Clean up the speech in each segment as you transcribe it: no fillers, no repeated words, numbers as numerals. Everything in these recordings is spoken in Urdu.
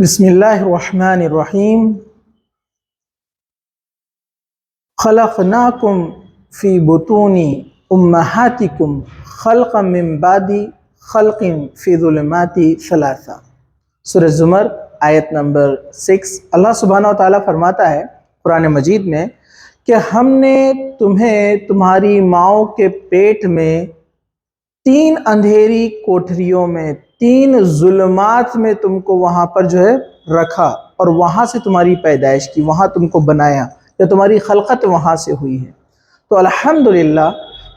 بسم اللہ الرحمن الرحیم خلقناکم فی بطون امہاتکم خلقا من بعد خلق فی ظلمات ثلاثہ۔ سورہ زمر آیت نمبر 6۔ اللہ سبحانہ و تعالیٰ فرماتا ہے قرآن مجید میں کہ ہم نے تمہیں تمہاری ماؤں کے پیٹ میں 3 اندھیری کوٹھریوں میں 3 ظلمات میں تم کو وہاں پر رکھا اور وہاں سے تمہاری پیدائش کی، وہاں تم کو بنایا یا تمہاری خلقت وہاں سے ہوئی ہے۔ تو الحمدللہ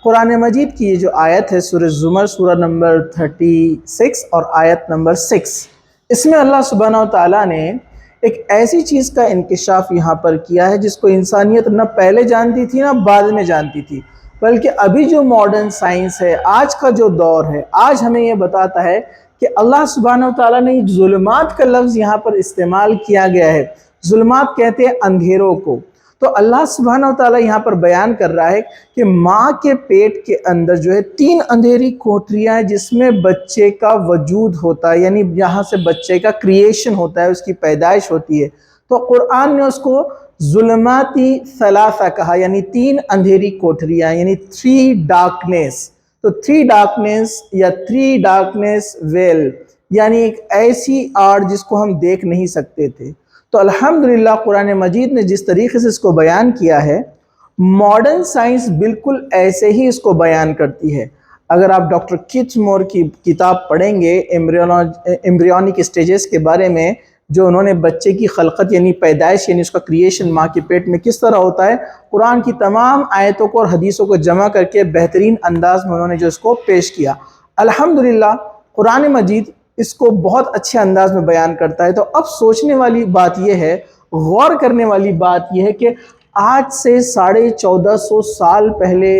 قرآن مجید کی یہ جو آیت ہے سورہ زمر سورہ نمبر 36 اور آیت نمبر 6، اس میں اللہ سبحانہ و تعالیٰ نے ایک ایسی چیز کا انکشاف یہاں پر کیا ہے جس کو انسانیت نہ پہلے جانتی تھی نہ بعد میں جانتی تھی، بلکہ ابھی جو ماڈرن سائنس ہے، آج کا جو دور ہے، آج ہمیں یہ بتاتا ہے کہ اللہ سبحانہ و تعالیٰ نے ظلمات کا لفظ یہاں پر استعمال کیا گیا ہے۔ ظلمات کہتے ہیں اندھیروں کو۔ تو اللہ سبحانہ و تعالیٰ یہاں پر بیان کر رہا ہے کہ ماں کے پیٹ کے اندر 3 اندھیری کوٹھریاں ہیں جس میں بچے کا وجود ہوتا ہے، یعنی یہاں سے بچے کا کریشن ہوتا ہے، اس کی پیدائش ہوتی ہے۔ تو قرآن نے اس کو ظلماتی ثلاثہ کہا، یعنی 3 اندھیری کوٹھریاں، یعنی 3 ڈارکنیس۔ تو 3 ڈارکنیس یا 3 ڈارکنیس ویل، یعنی ایک ایسی آڑ جس کو ہم دیکھ نہیں سکتے تھے۔ تو الحمدللہ قرآن مجید نے جس طریقے سے اس کو بیان کیا ہے، ماڈرن سائنس بالکل ایسے ہی اس کو بیان کرتی ہے۔ اگر آپ ڈاکٹر کیتھ مور کی کتاب پڑھیں گے ایمبریونک اسٹیجز کے بارے میں، جو انہوں نے بچے کی خلقت یعنی پیدائش یعنی اس کا کریشن ماں کے پیٹ میں کس طرح ہوتا ہے، قرآن کی تمام آیتوں کو اور حدیثوں کو جمع کر کے بہترین انداز میں انہوں نے اس کو پیش کیا۔ الحمدللہ قرآن مجید اس کو بہت اچھے انداز میں بیان کرتا ہے۔ تو اب سوچنے والی بات یہ ہے، غور کرنے والی بات یہ ہے کہ آج سے 1450 سال پہلے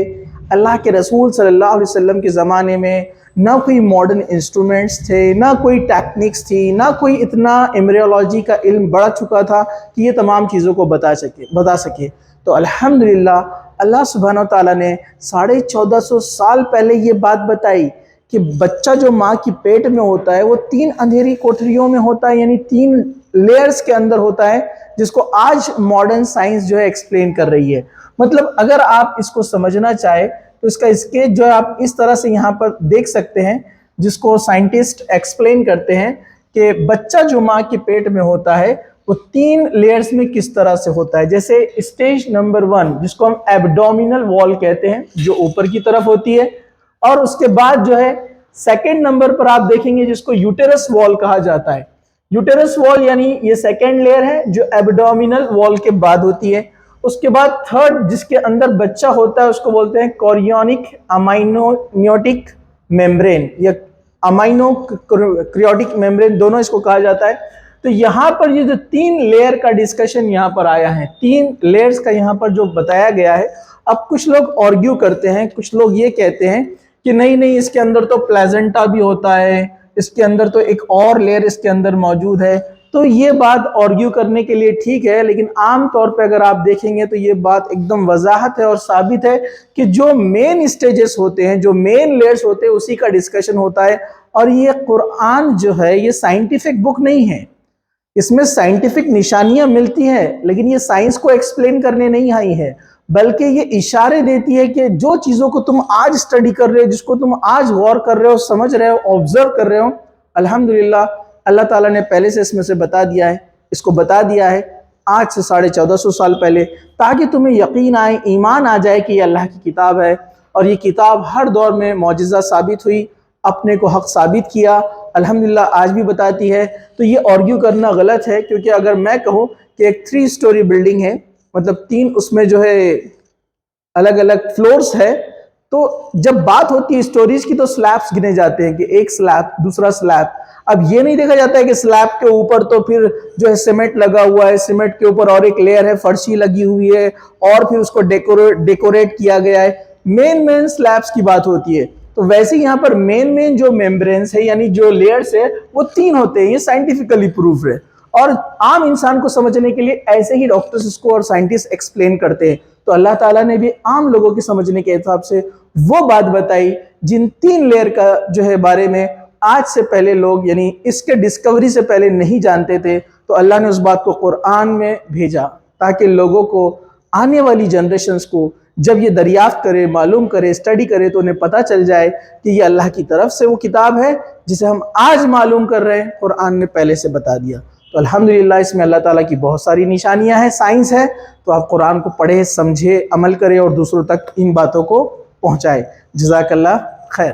اللہ کے رسول صلی اللہ علیہ وسلم کے زمانے میں نہ کوئی ماڈرن انسٹرومنٹس تھے، نہ کوئی ٹیکنکس تھی، نہ کوئی اتنا ایمبریولوجی کا علم بڑھ چکا تھا کہ یہ تمام چیزوں کو بتا سکے۔ تو الحمدللہ اللہ سبحانہ و تعالیٰ نے 1450 سال پہلے یہ بات بتائی کہ بچہ جو ماں کی پیٹ میں ہوتا ہے وہ 3 اندھیری کوٹھریوں میں ہوتا ہے، یعنی 3 لیئرز کے اندر ہوتا ہے، جس کو آج ماڈرن سائنس ایکسپلین کر رہی ہے۔ مطلب اگر آپ اس کو سمجھنا چاہے تو اس کا اسکیچ آپ اس طرح سے یہاں پر دیکھ سکتے ہیں، جس کو سائنٹسٹ ایکسپلین کرتے ہیں کہ بچہ جو ماں کے پیٹ میں ہوتا ہے وہ 3 لیئرز میں کس طرح سے ہوتا ہے۔ جیسے اسٹیج نمبر 1 جس کو ہم ایبڈومینل وال کہتے ہیں، جو اوپر کی طرف ہوتی ہے، اور اس کے بعد سیکنڈ نمبر پر آپ دیکھیں گے جس کو یوٹرس وال کہا جاتا ہے۔ یوٹرس وال یعنی یہ سیکنڈ لیئر ہے جو ایبڈومینل وال کے بعد ہوتی ہے۔ اس کے بعد تھرڈ جس کے اندر بچہ ہوتا ہے اس کو بولتے ہیں کورینک امائنونیوٹک میمبرین یا امائنو کریوٹک میمبرین، دونوں اس کو کہا جاتا ہے۔ تو یہاں پر یہ جو 3 لیئر کا ڈسکشن یہاں پر آیا ہے، 3 لیئرز کا یہاں پر جو بتایا گیا ہے، اب کچھ لوگ آرگیو کرتے ہیں، کچھ لوگ یہ کہتے ہیں کہ نہیں اس کے اندر تو پلیزنٹا بھی ہوتا ہے، اس کے اندر تو ایک اور لیئر اس کے اندر موجود ہے۔ تو یہ بات آرگیو کرنے کے لیے ٹھیک ہے، لیکن عام طور پہ اگر آپ دیکھیں گے تو یہ بات ایک دم وضاحت ہے اور ثابت ہے کہ جو مین اسٹیجز ہوتے ہیں، جو مین لیئرز ہوتے ہیں، اسی کا ڈسکشن ہوتا ہے۔ اور یہ قرآن یہ سائنٹیفک بک نہیں ہے، اس میں سائنٹیفک نشانیاں ملتی ہیں، لیکن یہ سائنس کو ایکسپلین کرنے نہیں آئی ہے، بلکہ یہ اشارے دیتی ہے کہ جو چیزوں کو تم آج اسٹڈی کر رہے ہو، جس کو تم آج غور کر رہے ہو، سمجھ رہے ہو، آبزرو کر رہے ہو، الحمدللہ اللہ تعالیٰ نے پہلے سے اس میں سے بتا دیا ہے، اس کو بتا دیا ہے آج سے 1450 سال پہلے، تاکہ تمہیں یقین آئے، ایمان آ جائے کہ یہ اللہ کی کتاب ہے، اور یہ کتاب ہر دور میں معجزہ ثابت ہوئی، اپنے کو حق ثابت کیا، الحمدللہ آج بھی بتاتی ہے۔ تو یہ آرگیو کرنا غلط ہے، کیونکہ اگر میں کہوں کہ ایک 3 سٹوری بلڈنگ ہے، مطلب 3 اس میں الگ الگ فلورز ہے، تو جب بات ہوتی ہے سٹوریز کی تو سلیبس گنے جاتے ہیں کہ ایک سلیب، دوسرا سلیب۔ اب یہ نہیں دیکھا جاتا ہے کہ سلیب کے اوپر تو پھر سیمنٹ لگا ہوا ہے، سیمنٹ کے اوپر اور ایک لیئر ہے، فرشی لگی ہوئی ہے، اور پھر اس کو ڈیکوریٹ کیا گیا ہے۔ مین سلیبس کی بات ہوتی ہے۔ تو ویسے یہاں پر مین جو میمبرینز ہے، یعنی جو لیئرز ہے، وہ 3 ہوتے ہیں، یہ سائنٹیفکلی پروف ہے، اور عام انسان کو سمجھنے کے لیے ایسے ہی ڈاکٹرز اس کو اور سائنٹسٹ ایکسپلین کرتے ہیں۔ تو اللہ تعالیٰ نے بھی عام لوگوں کی سمجھنے کے حساب سے وہ بات بتائی جن 3 لیئر کا بارے میں آج سے پہلے لوگ یعنی اس کے ڈسکوری سے پہلے نہیں جانتے تھے، تو اللہ نے اس بات کو قرآن میں بھیجا تاکہ لوگوں کو، آنے والی جنریشنز کو جب یہ دریافت کرے، معلوم کرے، اسٹڈی کرے تو انہیں پتہ چل جائے کہ یہ اللہ کی طرف سے وہ کتاب ہے جسے ہم آج معلوم کر رہے ہیں، قرآن نے پہلے سے بتا دیا۔ تو الحمدللہ اس میں اللہ تعالیٰ کی بہت ساری نشانیاں ہیں، سائنس ہے، تو آپ قرآن کو پڑھیں، سمجھے، عمل کریں اور دوسروں تک ان باتوں کو پہنچائے۔ جزاک اللہ خیر۔